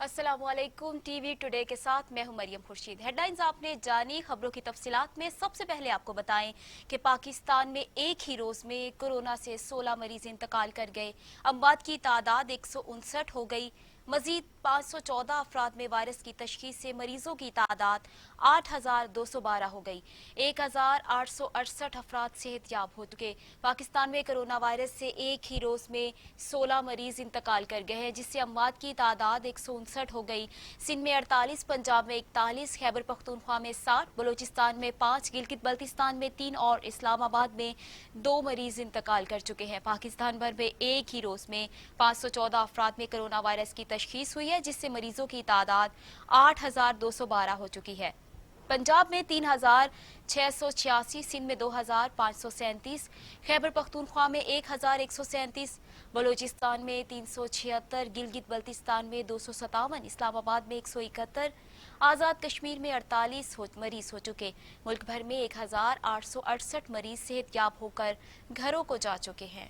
अस्सलाम वालेकुम। TV today के साथ मैं हूं मरियम खुर्शीद। हेडलाइंस आपने जानी, खबरों की तफसीलात में सबसे पहले आपको बताएं कि पाकिस्तान में एक ही रोज में कोरोना से 16 मरीज इंतकाल कर गए। अमवात की तादाद 159 हो गई। मजीद 514 अफराद में वायरस की तशखीस से मरीजों की तादाद 8,212 हो गई। 1,868 अफराद सेहतयाब हो चुके। पाकिस्तान में कोरोना वायरस से एक ही रोज में 16 मरीज इंतकाल कर गए हैं, जिससे अमवात की तादाद 159 हो गई। सिंध में 48, पंजाब में 41, खैबर पख्तूनख्वा में 60, बलूचिस्तान में 5, गिलगित बल्तिस्तान में 3 और इस्लामाबाद में 2 मरीज इंतकाल कर चुके हैं। पाकिस्तान भर में एक ही रोज में 514 अफराद में कोरोना वायरस की तशखीस हुई है, जिससे मरीजों की तादाद 8,212 हो चुकी है। पंजाब में 3,686, सिंध में 2,537, खैबर पख्तूनख्वा में 1,137, बलूचिस्तान में 376, गिलगित बल्तिस्तान में 257, इस्लामाबाद में 171, आज़ाद कश्मीर में 48 मरीज हो चुके। मुल्क भर में 1,868 मरीज सेहतयाब होकर घरों को जा चुके हैं।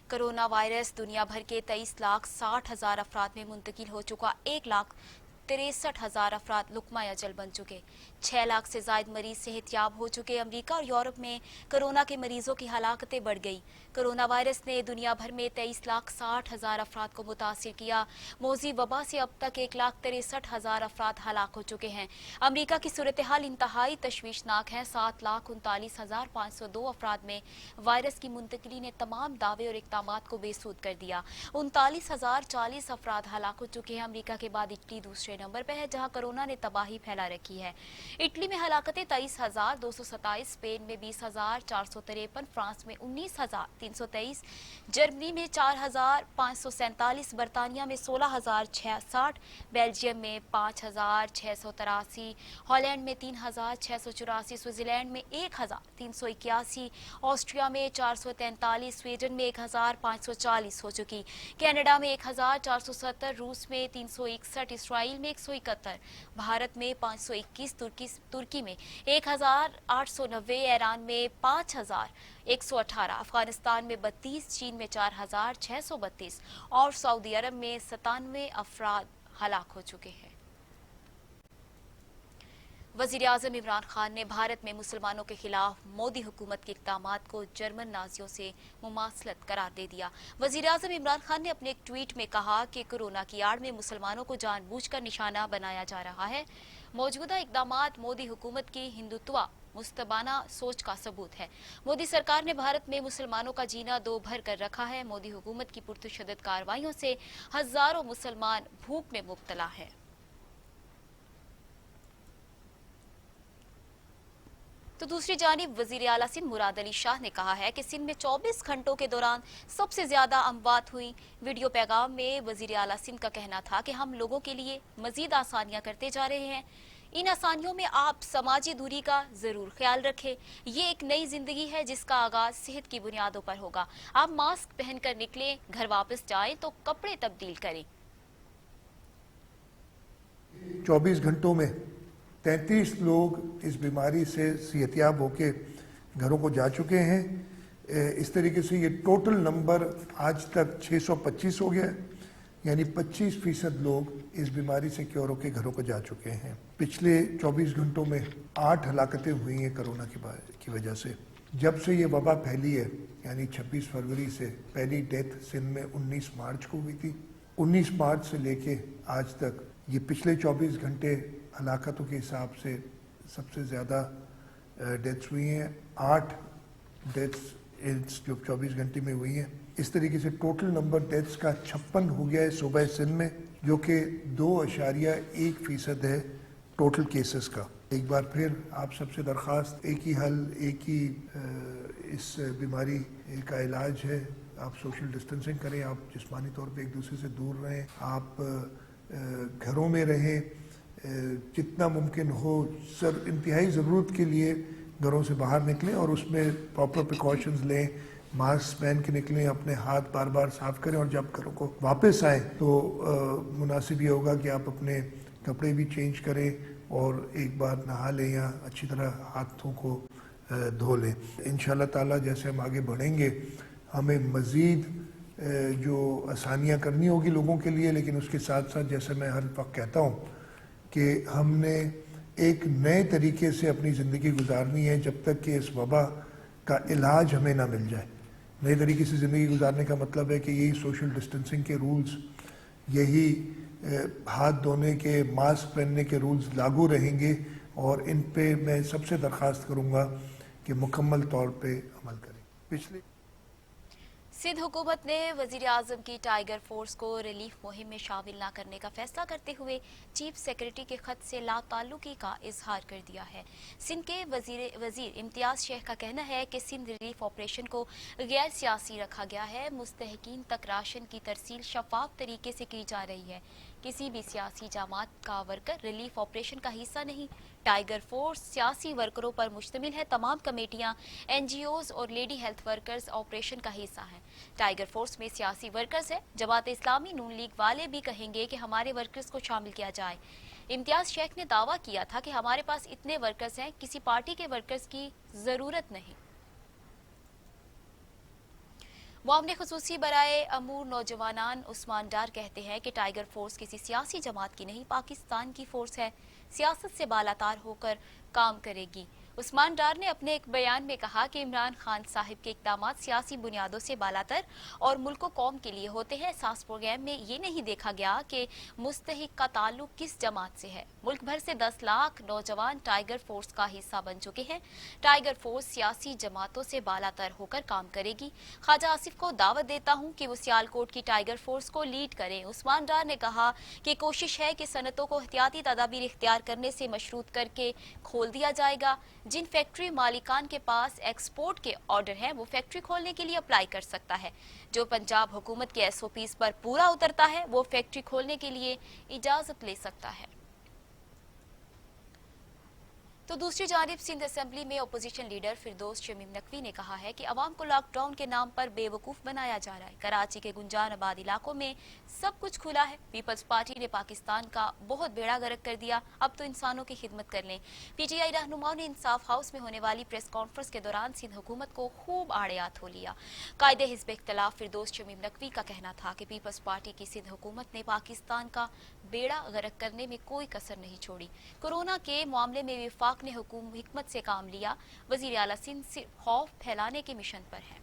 कोरोना वायरस दुनिया भर के 23,60,000 अफराद में मुंतकिल हो चुका। 1,63,000 अफराद लुकमा अजल बन चुके। 6 लाख से ज्यादा मरीज सेहतयाब हो चुके। अमरीका और यूरोप में कोरोना के मरीजों की हलाकतें बढ़ गई। कोरोना वायरस ने दुनिया भर में 23,60,000 अफराद को मुतासिर किया। मौजी वबा से अब तक 1,63,000 अफराद हलाक हो चुके हैं। अमरीका की सूरत हाल इंतहाई तशवीशनाक है। 7,39,502 अफराद में वायरस की मुंतकिली ने तमाम दावे और इक़दामात को बेसूद कर दिया। 39,040 अफराद हलाक हो चुके हैं। अमरीका के बाद इटली दूसरे नंबर पर है, जहां कोरोना ने तबाही फैला रखी है। इटली में हलाकतें 23,227, स्पेन में 20,453, फ्रांस में 19,323, जर्मनी में 4,547, बरतानिया में 16,066, बेल्जियम में 5,683, हॉलैंड में 3,684, स्विट्जरलैंड में 1,381, ऑस्ट्रिया में 443, स्वीडन में 1,540 हो चुकी, कनाडा में 1,470, रूस में 361, इसराइल में 171, भारत में 521, तुर्की में 1,890, ईरान में 5,118, अफगानिस्तान में 32, चीन में 4,632 और सऊदी अरब में 97 अफराद हलाक हो चुके हैं। वज़ीर-ए-आज़म इमरान खान ने भारत में मुसलमानों के खिलाफ मोदी हुकूमत के इक़दामात को जर्मन नाजियों से मुमासलत करार दे दिया। वज़ीर-ए-आज़म इमरान खान ने अपने एक ट्वीट में कहा कि कोरोना की आड़ में मुसलमानों को जानबूझकर निशाना बनाया जा रहा है। मौजूदा इक़दामात मोदी हुकूमत की हिंदुत्व मुस्तबाना सोच का सबूत है। मोदी सरकार ने भारत में मुसलमानों का जीना दो भर कर रखा है। मोदी हुकूमत की पुरतशद्दुद कार्रवाइयों से हजारों मुसलमान भूख में मुब्तला हैं। तो दूसरी जानिब वजीर आला सिंध मुराद अली शाह ने कहा है कि सिंध में 24 घंटों के दौरान सबसे ज्यादा अमवात हुई। वीडियो पैगाम में वजीर आला सिंध का कहना था कि हम लोगों के लिए मजीद आसानियां करते जा रहे हैं। इन आसानियों में आप समाजी दूरी का जरूर ख्याल रखें। ये एक नई जिंदगी है जिसका आगाज सेहत की बुनियादों पर होगा। आप मास्क पहनकर निकलें, घर वापस जाएं तो कपड़े तब्दील करें। 24 घंटों में 33 लोग इस बीमारी से सेहतयाब होकर घरों को जा चुके हैं। इस तरीके से ये टोटल नंबर आज तक 625 हो गया है, यानी 25% लोग इस बीमारी से क्योर होकर घरों को जा चुके हैं। पिछले 24 घंटों में 8 हलाकतें हुई हैं कोरोना की वजह से। जब से ये वबा फैली है, यानी 26 फरवरी से, पहली डेथ सिंध में 19 मार्च को हुई थी। 19 मार्च से लेके आज तक ये पिछले 24 घंटे हलाकतों के हिसाब से सबसे ज़्यादा डेथ्स हुई हैं। 8 डेथ्स जो 24 घंटे में हुई हैं। इस तरीके से टोटल नंबर डेथ्स का 56 हो गया है सूबा सिंध में, जो कि 2.1% है टोटल केसेस का। एक बार फिर आप सबसे दरख्वास्त, एक ही हल, एक ही इस बीमारी का इलाज है। आप सोशल डिस्टेंसिंग करें, आप जिस्मानी तौर पे एक दूसरे से दूर रहें, आप घरों में रहें, जितना मुमकिन हो सर इंतहाई ज़रूरत के लिए घरों से बाहर निकलें और उसमें प्रॉपर प्रिकॉशंस लें, मास्क पहन के निकलें, अपने हाथ बार बार साफ़ करें और जब घरों को वापस आएँ तो मुनासिब ये होगा कि आप अपने कपड़े भी चेंज करें और एक बार नहा लें या अच्छी तरह हाथों को دھو لیں. انشاءاللہ تعالیٰ جیسے ہم آگے بڑھیں گے ہمیں مزید جو آسانیاں کرنی ہوگی لوگوں کے لیے، لیکن اس کے ساتھ ساتھ جیسے میں ہر وقت کہتا ہوں کہ ہم نے ایک نئے طریقے سے اپنی زندگی گزارنی ہے جب تک کہ اس وبا کا علاج ہمیں نہ مل جائے. نئے طریقے سے زندگی گزارنے کا مطلب ہے کہ یہی سوشل ڈسٹنسنگ کے رولز، یہی ہاتھ دھونے کے، ماسک پہننے کے رولز لاگو رہیں گے، اور ان پہ میں سب سے درخواست کروں گا کہ مکمل طور پہ عمل کریں. پچھلے سندھ حکومت نے وزیر اعظم کی ٹائیگر فورس کو ریلیف مہم میں شامل نہ کرنے کا فیصلہ کرتے ہوئے چیف سیکرٹری کے خط سے لا تعلقی کا اظہار کر دیا ہے. سندھ کے وزیر امتیاز شیخ کا کہنا ہے کہ سندھ ریلیف آپریشن کو غیر سیاسی رکھا گیا ہے. مستحقین تک راشن کی ترسیل شفاف طریقے سے کی جا رہی ہے. کسی بھی سیاسی جماعت کا ورکر ریلیف آپریشن کا حصہ نہیں. ٹائیگر فورس سیاسی ورکروں پر مشتمل ہے. تمام کمیٹیاں، این جی اوز اور لیڈی ہیلتھ ورکرز آپریشن کا حصہ ہیں. ٹائیگر فورس میں سیاسی ورکرز ہیں. جماعت اسلامی نون لیگ والے بھی کہیں گے کہ ہمارے ورکرز کو شامل کیا جائے. امتیاز شیخ نے دعویٰ کیا تھا کہ ہمارے پاس اتنے ورکرز ہیں، کسی پارٹی کے ورکرز کی ضرورت نہیں. معاملے خصوصی برائے امور نوجوانان عثمان ڈار کہتے ہیں کہ ٹائیگر فورس کسی سیاسی جماعت کی نہیں، پاکستان کی فورس ہے، سیاست سے بالاتر ہو کر کام کرے گی. عثمان ڈار نے اپنے ایک بیان میں کہا کہ عمران خان صاحب کے اقدامات سیاسی بنیادوں سے بالاتر اور ملک و قوم کے لیے ہوتے ہیں. ساس پروگرام میں یہ نہیں دیکھا گیا کہ مستحق کا تعلق کس جماعت سے ہے. ملک بھر سے 10 لاکھ نوجوان ٹائیگر فورس کا حصہ بن چکے ہیں. ٹائیگر فورس سیاسی جماعتوں سے بالاتر ہو کر کام کرے گی. خواجہ آصف کو دعوت دیتا ہوں کہ وہ سیالکوٹ کی ٹائیگر فورس کو لیڈ کریں. عثمان ڈار نے کہا کہ کوشش ہے کہ صنعتوں کو احتیاطی تدابیر اختیار کرنے سے مشروط کر کے کھول دیا جائے گا. جن فیکٹری مالکان کے پاس ایکسپورٹ کے آرڈر ہیں وہ فیکٹری کھولنے کے لیے اپلائی کر سکتا ہے. جو پنجاب حکومت کے ایس او پیز پر پورا اترتا ہے وہ فیکٹری کھولنے کے لیے اجازت لے سکتا ہے. تو دوسری جانب سندھ اسمبلی میں اپوزیشن لیڈر فردوس شمیم نقوی نے کہا ہے کہ عوام کو لاک ڈاؤن کے نام پر بے وقوف بنایا جا رہا ہے. کراچی کے گنجان آباد علاقوں میں سب کچھ کھلا ہے. پیپلز پارٹی نے پاکستان کا بہت بیڑا غرق کر دیا، اب تو انسانوں کی خدمت کر لیں. پی ٹی آئی رہنماؤں نے انصاف ہاؤس میں ہونے والی پریس کانفرنس کے دوران سندھ حکومت کو خوب آڑیات ہو لیا. قائد حزب اختلاف فردوس شمیم نقوی کا کہنا تھا کہ پیپلز پارٹی کی سندھ حکومت نے پاکستان کا بیڑا غرق کرنے میں کوئی کسر نہیں چھوڑی. کورونا کے معاملے میں وفاق نے حکمت سے کام لیا. وزیر اعلیٰ سندھ صرف خوف پھیلانے کے مشن پر ہے.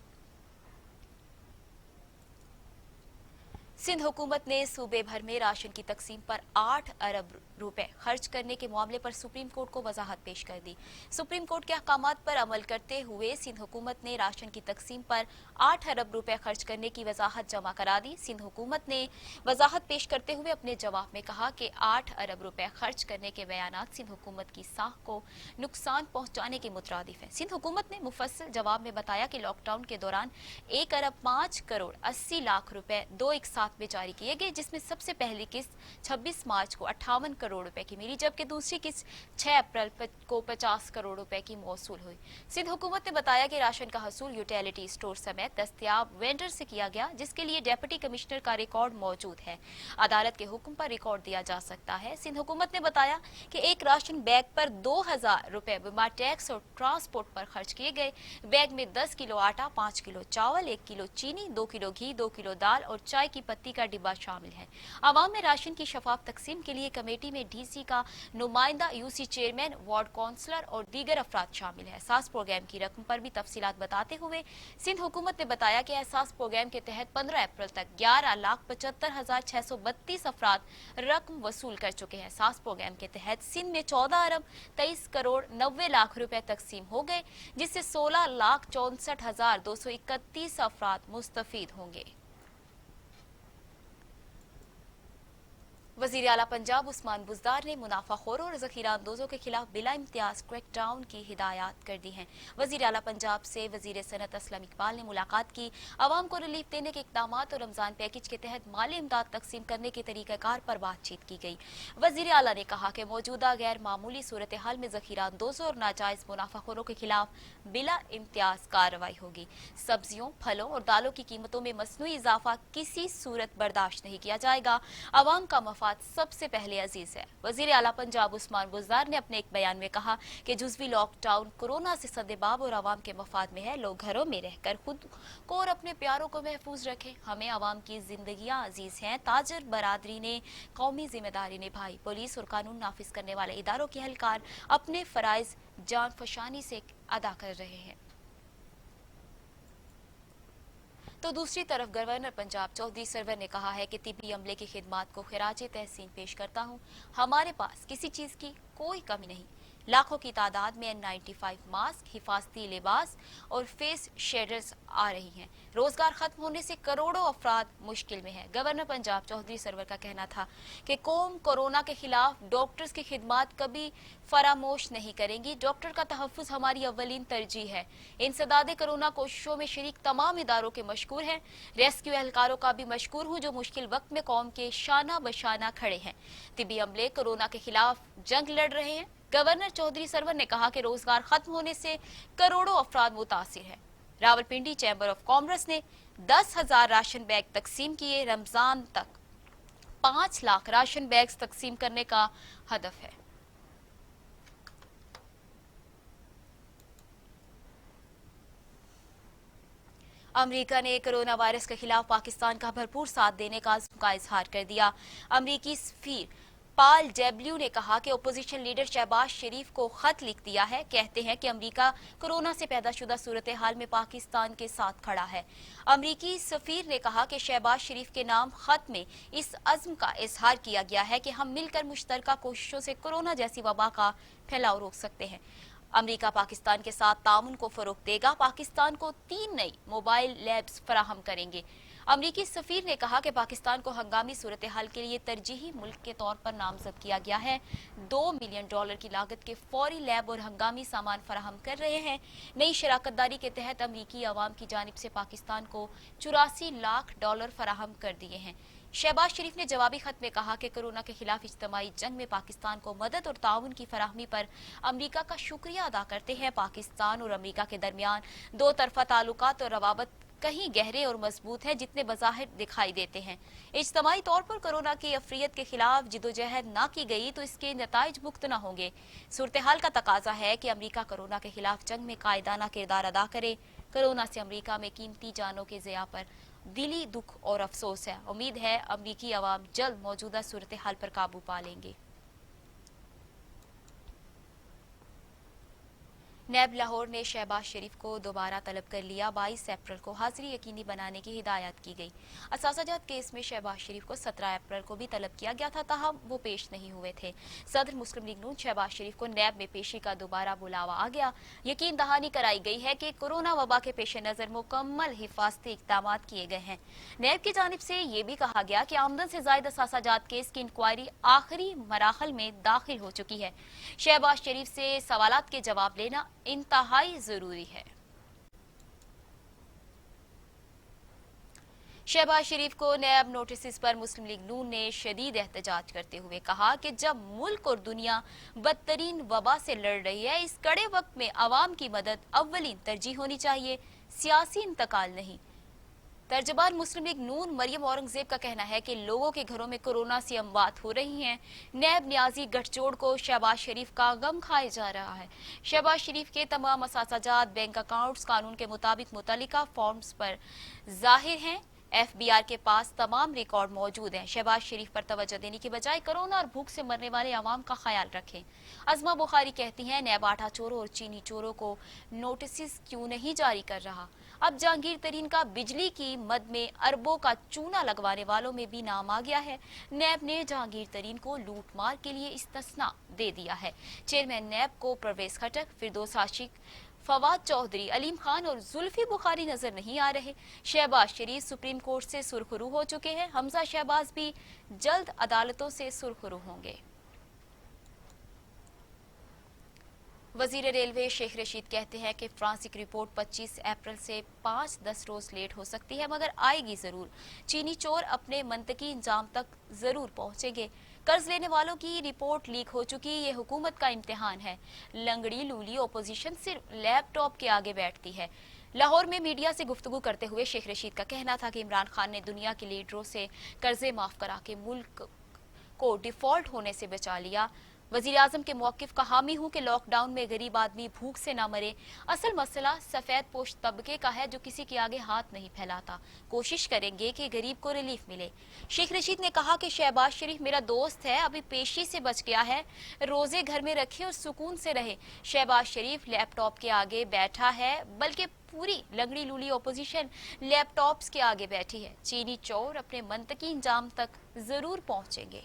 سندھ حکومت نے صوبے بھر میں راشن کی تقسیم پر 8 ارب روپے خرچ کرنے کے معاملے پر سپریم کورٹ کو وضاحت پیش کر دی. سپریم کورٹ کے احکامات پر عمل کرتے ہوئے سندھ حکومت نے راشن کی تقسیم پر 8 ارب روپے خرچ کرنے کی وضاحت جمع کرا دی. سندھ حکومت نے وضاحت پیش کرتے ہوئے اپنے جواب میں کہا کہ 8 ارب روپے خرچ کرنے کے بیانات سندھ حکومت کی ساکھ کو نقصان پہنچانے کے مترادف ہیں. سندھ حکومت نے مفصل جواب میں بتایا کہ لاک ڈاؤن کے دوران 1 ارب 5 کروڑ 80 لاکھ روپے دو ایک ساتھ میں جاری کیے گئے، جس میں سب سے پہلی قسط 26 مارچ کو 58 کروڑ روپے کی ملی، جبکہ دوسری قسط 6 اپریل کو 50 کروڑ روپے کی موصول ہوئی. سندھ حکومت نے بتایا کہ راشن کا حصول یوٹیلیٹی اسٹور سمیت دستیاب وینڈر سے کیا گیا، جس کے لیے ڈیپٹی کمشنر کا ریکارڈ موجود ہے. عدالت کے حکم پر ریکارڈ دیا جا سکتا ہے. سندھ حکومت نے بتایا کہ ایک راشن بیگ پر 2000 روپے بما ٹیکس اور ٹرانسپورٹ پر خرچ کیے گئے. بیگ میں 10 کلو آٹا، 5 کلو چاول، 1 کلو چینی، 2 کلو گھی، 2 کلو دال اور چائے کی پتی کا ڈبہ شامل ہے. عوام میں راشن کی شفاف تقسیم کے لیے کمیٹی میں ڈی سی کا نمائندہ، U C chairman, ward councillor اور دیگر افراد شامل ہیں. احساس پروگرام کی رقم پر بھی تفصیلات بتاتے ہوئے سندھ حکومت نے بتایا کہ احساس پروگرام کے تحت 15 اپریل تک 11,75,632 افراد رقم وصول کر چکے ہیں. احساس پروگرام کے تحت سندھ میں 14 ارب 23 کروڑ 90 لاکھ روپے تقسیم ہو گئے، جس سے 16,64,231 افراد مستفید ہوں گے. وزیر اعلیٰ پنجاب عثمان بزدار نے منافع خوروں اور ذخیرہ اندوزوں کے خلاف بلا امتیاز کریک ڈاؤن کی ہدایات کر دی ہیں. وزیر اعلیٰ پنجاب سے وزیر صنعت اسلم اقبال نے ملاقات کی. عوام کو ریلیف دینے کے اقدامات اور رمضان پیکج کے تحت مالی امداد تقسیم کرنے کے طریقہ کار پر بات چیت کی گئی. وزیر اعلیٰ نے کہا کہ موجودہ غیر معمولی صورتحال میں ذخیرہ اندوزوں اور ناجائز منافع خوروں کے خلاف بلا امتیاز کارروائی ہوگی. سبزیوں، پھلوں اور دالوں کی قیمتوں میں مصنوعی اضافہ کسی صورت برداشت نہیں کیا جائے گا. عوام کا مفاد मफाद सबसे पहले अजीज है। वजीर आला पंजाब उस्मान बुज़दार ने अपने एक बयान में कहा कि जुज़वी लॉकडाउन कोरोना से सदेबाब और आवाम के मफाद में है। लोग घरों में रहकर खुद को और अपने प्यारों को महफूज रखें। हमें आवाम की जिंदगियां अजीज हैं। ताजर बरादरी ने कौमी जिम्मेदारी निभाई। पुलिस और कानून नाफिज करने वाले इदारों के एहलकार अपने फराइज जान फशानी से अदा कर रहे हैं। तो दूसरी तरफ गवर्नर पंजाब चौधरी सरवर ने कहा है कि तिब्बी अमले की खिदमात को खिराजे तहसीन पेश करता हूँ। हमारे पास किसी चीज की कोई कमी नहीं। लाखों की तादाद में N95 मास्क, हिफाजती लिबास और फेस शेडर्स आ रही हैं। रोजगार खत्म होने से करोड़ों अफराद मुश्किल में हैं। गवर्नर पंजाब चौधरी सरवर का कहना था कि कौम कोरोना के खिलाफ डॉक्टर्स की खिदमत कभी फरामोश नहीं करेंगी। डॉक्टर का तहफ़्फ़ुज़ हमारी अव्वलीन तरजीह है। इंसदादे कोरोना कोशिशों में शरीक तमाम इदारों के मशकूर हैं। रेस्क्यू एहलकारों का भी मशकूर हूँ जो मुश्किल वक्त में कौम के शाना बशाना खड़े हैं। तिब्बी अमले कोरोना के खिलाफ जंग लड़ रहे हैं। गवर्नर चौधरी सरवर ने कहा कि रोजगार खत्म होने से करोड़ों अफराद मुतासिर हैं। रावलपिंडी चैम्बर ऑफ कॉमर्स ने 10,000 राशन बैग तकसीम किए। रमजान तक 5 लाख राशन बैग्स तकसीम करने का हदफ है। अमेरिका ने कोरोना वायरस के खिलाफ पाकिस्तान का भरपूर साथ देने का अज़्म का इजहार कर दिया। अमेरिकी सफीर पाल डब्ल्यू ने कहा कि अपोजिशन लीडर शहबाज शरीफ को खत लिख दिया है। कहते हैं कि अमेरिका कोरोना से पैदाशुदा सूरत हाल में पाकिस्तान के साथ खड़ा है। अमेरिकी सफीर ने कहा कि शहबाज शरीफ के नाम खत में इस अज़्म का इजहार किया गया है कि हम मिलकर मुश्तरका कोशिशों से कोरोना जैसी वबा का फैलाव रोक सकते हैं। अमेरिका पाकिस्तान के साथ ताउन को फरोग देगा। पाकिस्तान को 3 नई मोबाइल लैब्स फराहम करेंगे। अमरीकी सफीर ने कहा कि पाकिस्तान को हंगामी सूरत हाल के लिए तरजीही मुल्क के तौर पर नामजद किया गया है। $2 मिलियन की लागत के फौरी लैब और हंगामी सामान फराहम कर रहे हैं। नई शराकतदारी के तहत अमरीकी अवाम की जानिब से पाकिस्तान को $84 लाख फराहम कर दिए हैं। शहबाज शरीफ ने जवाबी खत में कहा कि कोरोना के खिलाफ इज्तमाई जंग में पाकिस्तान को मदद और ताउन की फराहमी पर अमरीका का शुक्रिया अदा करते हैं। पाकिस्तान और अमरीका के दरमियान दो तरफा ताल्लुकात और रवाबत कहीं गहरे और मजबूत है जितने बज़ाहिर दिखाई देते हैं। इज्तमाई तौर पर कोरोना की अफरियत के खिलाफ जिदोजहद ना की गई तो इसके नताइज मुक्त न होंगे। सूरत हाल का तकाजा है कि अमरीका कोरोना के खिलाफ जंग में कायदाना किरदार अदा करे। कोरोना से अमरीका में कीमती जानों के ज़िया पर दिली दुख और अफसोस है। उम्मीद है अमरीकी अवाम जल्द मौजूदा सूरत हाल पर काबू पा लेंगे। नैब लाहौर ने शहबाज शरीफ को दोबारा तलब कर लिया। 22 अप्रैल को हाजिरी यकीनी बनाने की हिदायत की गई। असासाजात केस में शहबाज शरीफ को 17 अप्रैल को भी तलब किया गया था, ताहम वो पेश नहीं हुए थे। सदर मुस्लिम लीग नून शहबाज शरीफ को नैब में पेशी का दोबारा बुलावा आ गया। यकीन दहानी कराई गई है कि कोरोना वबा के पेश नजर मुकम्मल हिफाजती इकदाम किए गए हैं। नैब की जानिब से ये भी कहा गया कि आमदन से जायद असासाजात केस की इंक्वायरी आखिरी मराहल में दाखिल हो चुकी है। शहबाज शरीफ से सवालात के जवाब लेना इंतहाई जरूरी है। शहबाज शरीफ को नैब नोटिस पर मुस्लिम लीग नून ने शदीद एहतजाज करते हुए कहा कि जब मुल्क और दुनिया बदतरीन वबा से लड़ रही है, इस कड़े वक्त में अवाम की मदद अव्वलीन तरजीह होनी चाहिए, सियासी इंतकाल नहीं। तर्जबान मुस्लिम लीग नून मरियम औरंगजेब का कहना है कि लोगों के घरों में कोरोना से अमवात हो रही हैं। नैब न्याजी गठजोड़ को शहबाज शरीफ का गम खाया जा रहा है। शहबाज शरीफ के तमाम असासाजात, बैंक अकाउंट्स कानून के मुताबिक मुतल्लिका फॉर्म्स पर जाहिर हैं। FBR के पास तमाम रिकॉर्ड मौजूद हैं। शहबाज शरीफ पर तवज्जो देने की बजाय कोरोना और भूख से मरने वाले अवाम का ख्याल रखें। अज़मा बुखारी कहती हैं, नैब आटा चोरों और चीनी चोरों को नोटिस क्यों नहीं जारी कर रहा। अब जहांगीर तरीन का बिजली की मद में अरबों का चूना लगवाने वालों में भी नाम आ गया है। नैब ने जहांगीर तरीन को लूट मार के लिए इस्तिस्ना दे दिया है। चेयरमैन नैब को परवेज खटक, फिरदौस आशिक, फवाद चौधरी, अलीम खान और जुल्फी बुखारी नजर नहीं आ रहे। शहबाज शरीफ सुप्रीम कोर्ट से सुरखरू हो चुके हैं। हमजा शहबाज भी जल्द अदालतों से सुरखरू होंगे। वजीर रेलवे शेख रशीद कहते हैं कि फ्रांस की रिपोर्ट 25 अप्रैल से 5-10 रोज लेट हो सकती है, मगर आएगी जरूर। चीनी चोर अपने मंतकी इंजाम तक जरूर पहुंचेंगे। कर्ज लेने वालों की रिपोर्ट लीक हो चुकी, ये हुकूमत का इम्तिहान है। लंगड़ी लूली ओपोजिशन सिर्फ लैपटॉप के आगे बैठती है। लाहौर में मीडिया से गुफ्तगू करते हुए शेख रशीद का कहना था कि इमरान खान ने दुनिया के लीडरों से कर्जे माफ करा के मुल्क को डिफॉल्ट होने से बचा लिया। वजीर आजम के मौक़िफ़ का हामी हूँ कि लॉकडाउन में गरीब आदमी भूख से ना मरे। असल मसला सफ़ेद पोश तबके का है जो किसी के आगे हाथ नहीं फैलाता। कोशिश करेंगे कि गरीब को रिलीफ मिले। शेख रशीद ने कहा कि शहबाज शरीफ मेरा दोस्त है, अभी पेशी से बच गया है, रोजे घर में रखे और सुकून से रहे। शहबाज शरीफ लैपटॉप के आगे बैठा है, बल्कि पूरी लंगड़ी लूली अपोजिशन लैपटॉप्स के आगे बैठी है। चीनी चोर अपने मंतकी इंजाम तक जरूर पहुंचेंगे।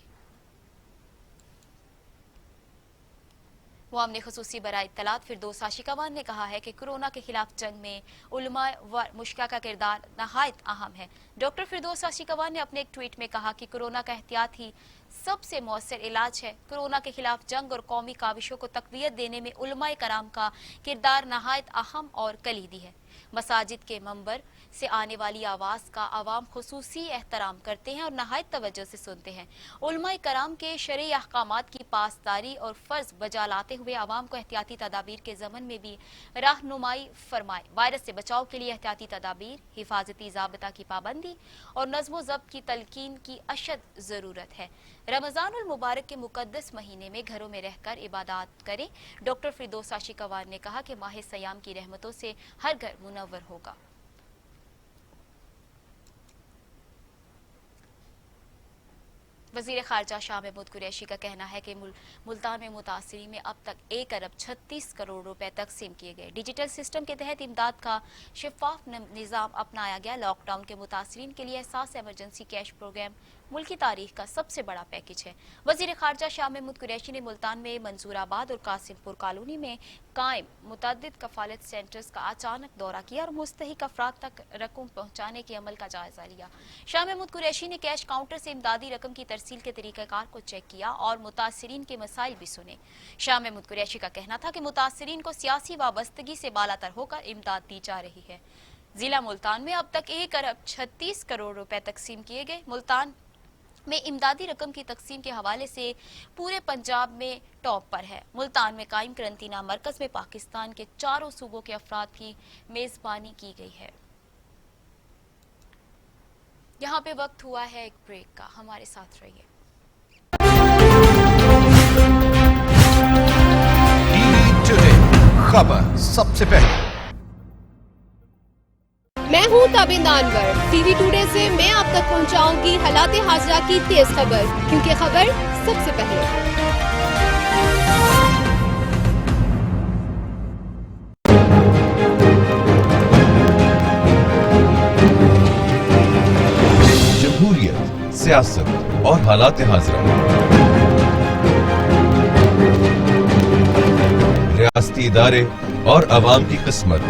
वामने खसूसी बराए इत्तलात फिरदौस आशिकवान ने कहा है कि कोरोना के खिलाफ जंग में उलमा व मुश्किल का किरदार नहायत अहम है। डॉक्टर फिरदौस आशिकवान ने अपने एक ट्वीट में कहा कि कोरोना का एहतियात ही सबसे मौसर इलाज है। कोरोना के खिलाफ जंग और कौमी काविशों को तक़वियत देने में उलमाए कराम का किरदार नहायत अहम और कलीदी है। मसाजिद के मंबर से आने वाली आवाज़ का अवाम खुसूसी एहतराम करते हैं और नहायत तवज्जो से सुनते हैं। उलमाए कराम के शरई अहकामात की पासदारी और फ़र्ज बजा लाते हुए आवाम को एहतियाती तदाबीर के ज़मन में भी रहनुमाई फरमाए। वायरस से बचाव के लिए एहतियाती तदाबीर, हिफाजती ज़ाब्ता की पाबंदी और नज़्म ज़ब्त की तलकीन की अशद ज़रूरत है। रमज़ानुल मुबारक के मुक़द्दस महीने में घरों में रहकर इबादत करें। डॉक्टर फिरदौस आशिकवान ने कहा कि माह सयाम की रहमतों से हर घर मुनव्वर होगा। वज़ीर ख़ारजा शाह महमूद कुरैशी का कहना है कि मुल्तान में मुतासिरीन में अब तक 1 अरब 36 करोड़ रुपए तकसीम किए गए। डिजिटल सिस्टम के तहत इमदाद का शफाफ निज़ाम अपनाया गया। लॉकडाउन के मुतासिरीन के लिए एहसास एमरजेंसी कैश प्रोग्राम मुल्की तारीख का सबसे बड़ा पैकेज है। वज़ीर ख़ारजा शाह महमूद कुरैशी ने मुल्तान में मंसूराबाद और कासिमपुर कॉलोनी में कायम मुतअद्दिद कफ़ालत सेंटर्स का अचानक दौरा किया और मुस्तहिक अफराद तक रकम पहुँचाने के अमल का जायजा लिया। शाह महमूद कुरैशी ने कैश काउंटर से इमदादी रकम की तरसील के तरीक़ाकार को चेक किया और मुतासिरीन के मसाइल भी सुने। शाह महमूद कुरैशी का कहना था कि मुतासिरीन को सियासी वाबस्तगी से बालातर होकर इमदाद दी जा रही है। जिला मुल्तान में अब तक 1 अरब 36 करोड़ रुपए तकसीम किए गए। मुल्तान में इमदादी रकम की तकसीम के हवाले से पूरे पंजाब में टॉप पर है। मुल्तान में कायम करंतना मरकज में पाकिस्तान के 4 सूबों के अफराद की मेजबानी की गई है। यहाँ पे वक्त हुआ है एक ब्रेक का, हमारे साथ रहिए। टीवी टुडे खबर सबसे पहले। मैं हूं ताबिंदा अनवर। टीवी टुडे से मैं आप तक पहुंचाऊंगी हालात हाजिरा की तेज खबर, क्योंकि खबर सबसे पहले। जमहूरियत, सियासत और हालात हाजिरा। रियासती इदारे और अवाम की किस्मत।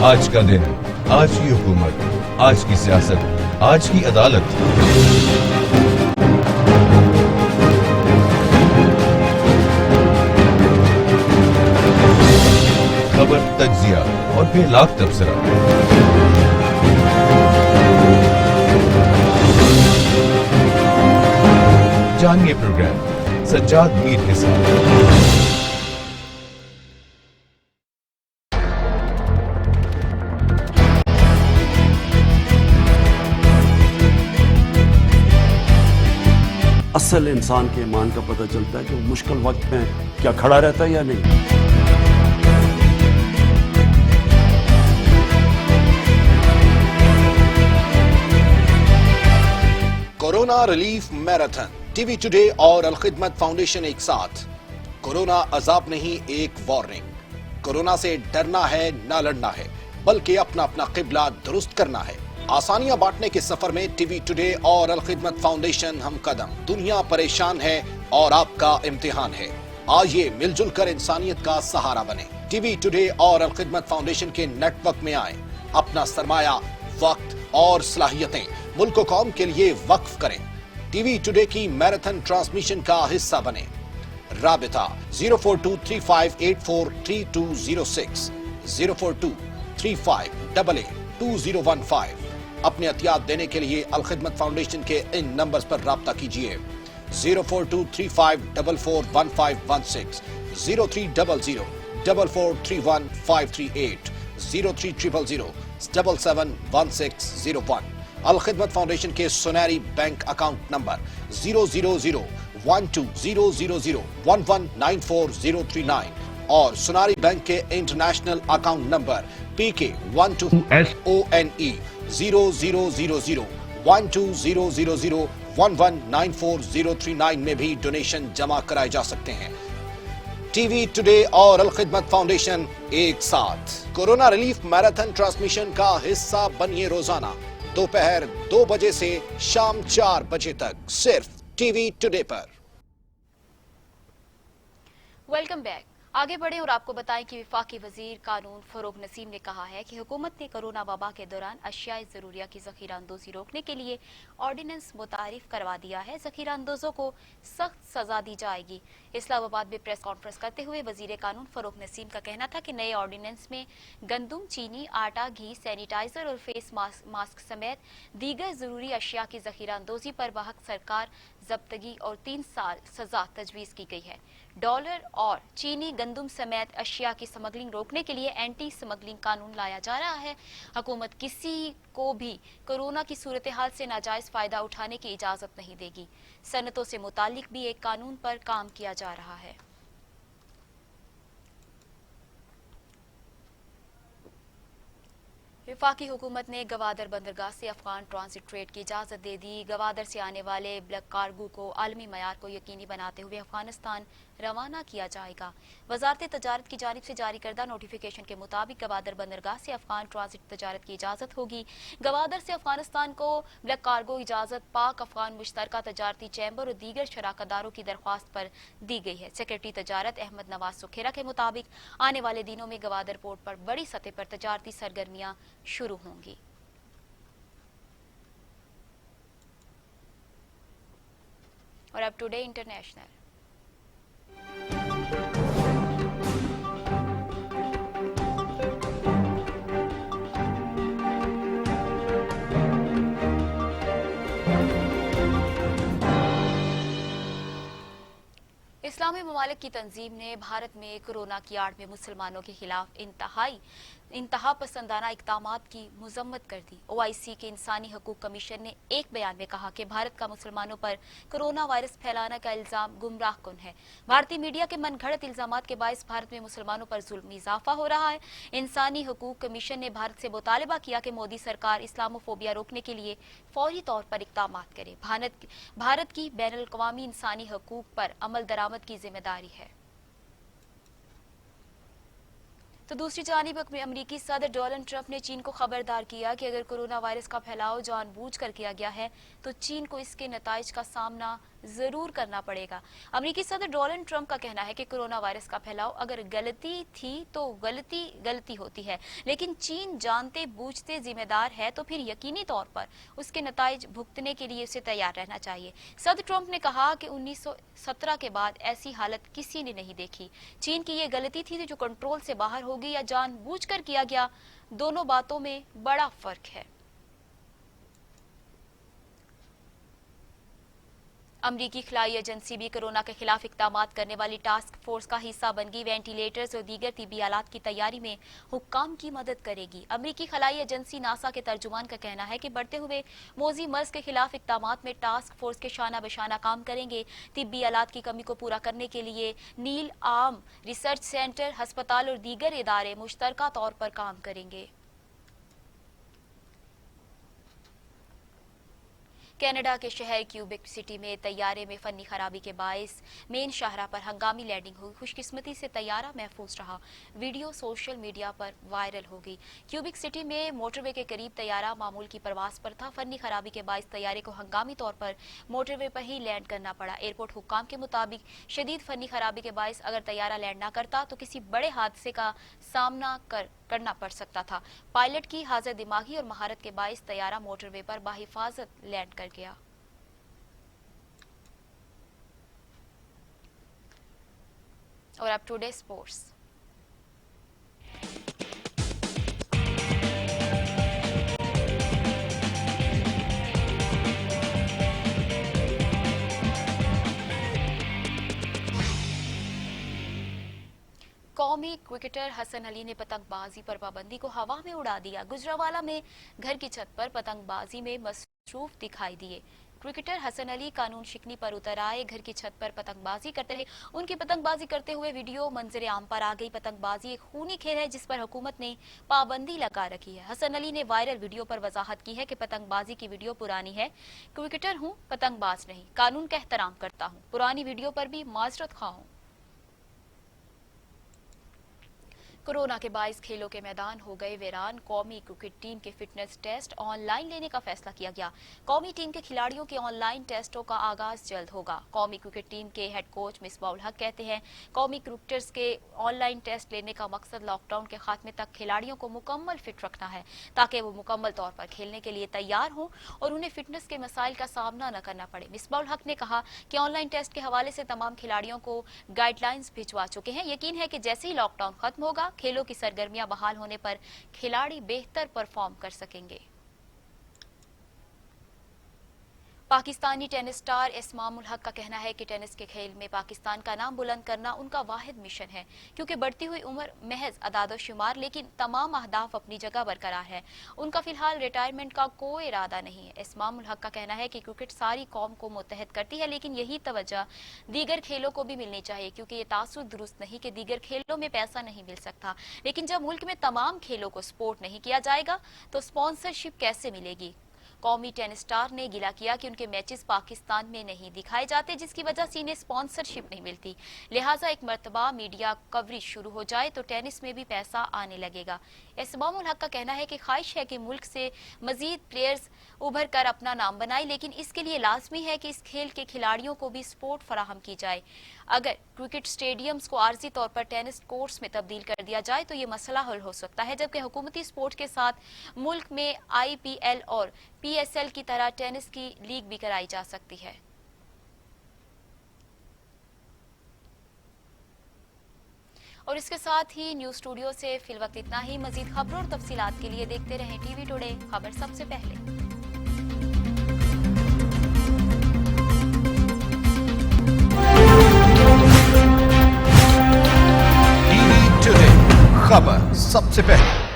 आज का दिन, आज की हुकूमत, आज की सियासत, आज की अदालत। खबर, तज्जिया और बेलाग तबसरा। जानिए प्रोग्राम सज्जाद मीर के साथ। असल इंसान के ईमान का पता चलता है कि वो मुश्किल वक्त में क्या खड़ा रहता है या नहीं। Corona relief marathon, TV today और अल खिदमत फाउंडेशन एक साथ। कोरोना अजाब नहीं, एक वार्निंग। कोरोना से डरना है, ना लड़ना है, बल्कि अपना अपना किबला दुरुस्त करना है। आसानियां बांटने के सफर में टीवी टुडे और अल खिदमत फाउंडेशन हम कदम। दुनिया परेशान है और आपका इम्तिहान है। आइए मिलजुल कर इंसानियत का सहारा बने। टीवी टुडे और अल खिदमत फाउंडेशन के नेटवर्क में आए। अपना सरमाया, वक्त और सलाहियतें मुल्क कौम के लिए वक्फ करें। टीवी टुडे की मैराथन ट्रांसमिशन का हिस्सा बने। राबिता 04235843206, 04235882015। अपने अतियात देने के लिए अल खिदमत फाउंडेशन के इन नंबर्स पर राब्ता कीजिए। 04235441516, 03004431 538, 03000 771601। अल-खिदमत फाउंडेशन के सुनहरी बैंक अकाउंट नंबर 000120000119439 और सुनारी बैंक के इंटरनेशनल अकाउंट नंबर PK12ONE 0001200119439 में भी डोनेशन जमा कराए जा सकते हैं। टीवी टुडे और अल-खिदमत फाउंडेशन एक साथ कोरोना रिलीफ मैराथन ट्रांसमिशन का हिस्सा बनिए रोजाना दोपहर 2 बजे से शाम 4 बजे तक सिर्फ टीवी टुडे पर। Welcome back. आगे बढ़े और आपको बताएं कि वफाकी वजीर कानून फरोग नसीम ने कहा है कि हुकूमत ने कोरोना वबा के दौरान अशियाए ज़रूरिया की ज़ख़ीरा अंदोज़ी रोकने के लिए ऑर्डिनेंस मुतारिफ करवा दिया है। ज़ख़ीरा अंदोज़ों को सख्त सजा दी जाएगी। इस्लामाबाद में प्रेस कॉन्फ्रेंस करते हुए वजीर कानून फरोग नसीम का कहना था कि नए ऑर्डिनेंस में गंदुम, चीनी, आटा, घी, सैनिटाइजर और फेस मास्क समेत दीगर ज़रूरी अशिया की ज़ख़ीरा अंदोज़ी पर बहक सरकार जब्तगी और 3 साल सजा तजवीज़ की गई है। डॉलर और चीनी, गंदुम समेत अशिया की स्मगलिंग रोकने के लिए एंटी स्मगलिंग कानून लाया जा रहा है। हुकूमत किसी को भी कोरोना की सूरत हाल से नाजायज फायदा उठाने की इजाजत नहीं देगी। सनतों से मुतालिक भी एक कानून पर काम किया जा रहा है। वफाकी हुकूमत ने गवादर बंदरगाह से अफगान ट्रांजिट ट्रेड की इजाज़त दे दी। गवादर से आने वाले ब्लैक कार्गो को आलमी मयार को यकीनी बनाते हुए अफगानिस्तान रवाना किया जाएगा। वजारत तजारत की जानिब से जारी करदा नोटिफिकेशन के मुताबिक गवादर बंदरगाह से अफगान ट्रांजिट तजारत की इजाज़त होगी। गवादर से अफगानिस्तान को ब्लैक कार्गो इजाज़त पाक अफगान मुश्तरका तजारती चैम्बर और दीगर शराकतदारों की दरख्वास्त पर दी गई है। सेक्रेटरी तजारत अहमद नवाज सुखेरा के मुताबिक आने वाले दिनों में गवादर पोर्ट पर बड़ी सतह पर तजारती सरगर्मियां शुरू होंगी। और अब टुडे इंटरनेशनल। इस्लामी ममालिक की तंजीम ने भारत में कोरोना की आड़ में मुसलमानों के खिलाफ इंतहा पसंदाना इक़दामात की मजम्मत कर दी। OIC के इंसानी हकूक कमीशन ने एक बयान में कहा कि भारत का मुसलमानों पर कोरोना वायरस फैलाने का इल्जाम गुमराह कुन है। भारतीय मीडिया के मनगढ़ंत इल्जामात के बायस भारत में मुसलमानों पर जुल्म में इजाफा हो रहा है। इंसानी हकूक कमीशन ने भारत से मुतालबा किया कि मोदी सरकार इस्लामोफोबिया रोकने के लिए फौरी तौर पर इक़दामात करे। भारत की बैनुल अक़वामी इंसानी हकूक पर अमल दरामद की जिम्मेदारी है। तो दूसरी जानिब अमेरिकी सदर डोनाल्ड ट्रंप ने चीन को खबरदार किया कि अगर कोरोना वायरस का फैलाव जानबूझकर किया गया है तो चीन को इसके नताइज का सामना जरूर करना पड़ेगा। अमेरिकी सदर डोनाल्ड ट्रंप का कहना है कि कोरोना वायरस का फैलाव अगर गलती थी तो गलती होती है, लेकिन चीन जानते बूझते जिम्मेदार है तो फिर यकीनी तौर पर उसके नताइज भुगतने के लिए उसे तैयार रहना चाहिए। सदर ट्रंप ने कहा कि 1917 के बाद ऐसी हालत किसी ने नहीं देखी। चीन की ये गलती थी जो कंट्रोल से बाहर हो गई या जानबूझकर किया गया, दोनों बातों में बड़ा फर्क है। अमरीकी खलाई एजेंसी भी कोरोना के खिलाफ इक़दामात करने वाली टास्क फोर्स का हिस्सा बन गई। वेंटिलेटर्स और दीगर तिब्बी आलात की तैयारी में हुक्काम की मदद करेगी। अमरीकी खलाई एजेंसी नासा के तर्जुमान का कहना है कि बढ़ते हुए मौजी मर्ज के खिलाफ इक़दामात में टास्क फोर्स के शाना बशाना काम करेंगे। तिब्बी आलात की कमी को पूरा करने के लिए नील आर्म रिसर्च सेंटर, हस्पताल और दीगर इदारे मुश्तरका तौर पर काम करेंगे। कनाडा के शहर क्यूबिक सिटी में तैयारे में फनी खराबी के बायस मेन शाहरा पर हंगामी लैंडिंग हुई। खुशकिस्मती से तैयारा महफूज रहा। वीडियो सोशल मीडिया पर वायरल हो गई। क्यूबिक सिटी में मोटरवे के करीब तैयारा मामूल की परवास पर था। फनी खराबी के बायस तैयारे को हंगामी तौर पर मोटरवे पर ही लैंड करना पड़ा। एयरपोर्ट हुक्काम के मुताबिक शदीद फनी खराबी के बायस अगर तैयारा लैंड न करता तो किसी बड़े हादसे का सामना करना पड़ सकता था। पायलट की हाजिर दिमागी और महारत के बायस तैयारा मोटरवे पर बाहिफाजत लैंड कर गया। और अब टुडे स्पोर्ट्स। कौमी क्रिकेटर हसन अली ने पतंगबाजी पर पाबंदी को हवा में उड़ा दिया। गुजरावाला में घर की छत पर पतंगबाजी में मसरूफ दिखाई दिए। क्रिकेटर हसन अली कानून शिकनी पर उतर आए, घर की छत पर पतंगबाजी करते रहे। उनकी पतंगबाजी करते हुए वीडियो मंजर आम पर आ गई। पतंगबाजी एक खूनी खेल है जिस पर हुकूमत ने पाबंदी लगा रखी है। हसन अली ने वायरल वीडियो पर वजाहत की है कि पतंगबाजी की वीडियो पुरानी है, क्रिकेटर हूँ, पतंगबाज नहीं, कानून का एहतराम करता हूँ, पुरानी वीडियो पर भी माजरत खा हूँ। कोरोना के बाइस खेलों के मैदान हो गए वीरान। कौमी क्रिकेट टीम के फिटनेस टेस्ट ऑनलाइन लेने का फैसला किया गया। कौमी टीम के खिलाड़ियों के ऑनलाइन टेस्टों का आगाज जल्द होगा। कौमी क्रिकेट टीम के हेड कोच मिसबाउल हक कहते हैं, कौमी क्रिकेटर्स के ऑनलाइन टेस्ट लेने का मकसद लॉकडाउन के खात्मे तक खिलाड़ियों को मुकम्मल फिट रखना है, ताकि वो मुकम्मल तौर पर खेलने के लिए तैयार हों और उन्हें फिटनेस के मसाइल का सामना न करना पड़े। मिसबाउल हक ने कहा कि ऑनलाइन टेस्ट के हवाले से तमाम खिलाड़ियों को गाइडलाइंस भिजवा चुके हैं। यकीन है कि जैसे ही लॉकडाउन खत्म होगा, खेलों की सरगर्मियां बहाल होने पर खिलाड़ी बेहतर परफॉर्म कर सकेंगे। पाकिस्तानी टेनिस स्टार इस्मामुल हक का कहना है कि टेनिस के खेल में पाकिस्तान का नाम बुलंद करना उनका वाहिद मिशन है, क्योंकि बढ़ती हुई उम्र महज अदाद शुमार लेकिन तमाम अहदाफ अपनी जगह बरकरार है। उनका फिलहाल रिटायरमेंट का कोई इरादा नहीं है। इस्मामुल हक का कहना है कि क्रिकेट सारी कौम को मुत्तहद करती है, लेकिन यही तवज्जो दीगर खेलों को भी मिलनी चाहिए, क्योंकि ये तासुब दुरुस्त नहीं कि दीगर खेलों में पैसा नहीं मिल सकता, लेकिन जब मुल्क में तमाम खेलों को सपोर्ट नहीं किया जाएगा तो स्पॉन्सरशिप कैसे मिलेगी। कौमी टेनिस स्टार ने गिला किया कि उनके मैचेस पाकिस्तान में नहीं दिखाए जाते, जिसकी वजह से इन्हें स्पॉन्सरशिप नहीं मिलती। लिहाजा एक मरतबा मीडिया कवरेज शुरू हो जाए तो टेनिस में भी पैसा आने लगेगा। इस्मामुल हक का कहना है कि ख्वाहिश है कि मुल्क से मजीद प्लेयर्स उभर कर अपना नाम बनाए, लेकिन इसके लिए लाजमी है कि इस खेल के खिलाड़ियों को भी सपोर्ट फराहम की जाए। अगर क्रिकेट स्टेडियम्स को आर्जी तौर पर टेनिस कोर्ट्स में तब्दील कर दिया जाए तो ये मसला हल हो सकता है, जबकि हुकूमती स्पोर्ट के साथ मुल्क में IPL और PSL की तरह टेनिस की लीग भी कराई जा सकती है। और इसके साथ ही न्यूज स्टूडियो से फिलवक्त इतना ही। मजीद खबरों और तफसीलात के लिए देखते रहें टीवी टुडे, खबर सबसे पहले। टीवी टुडे, खबर सबसे पहले।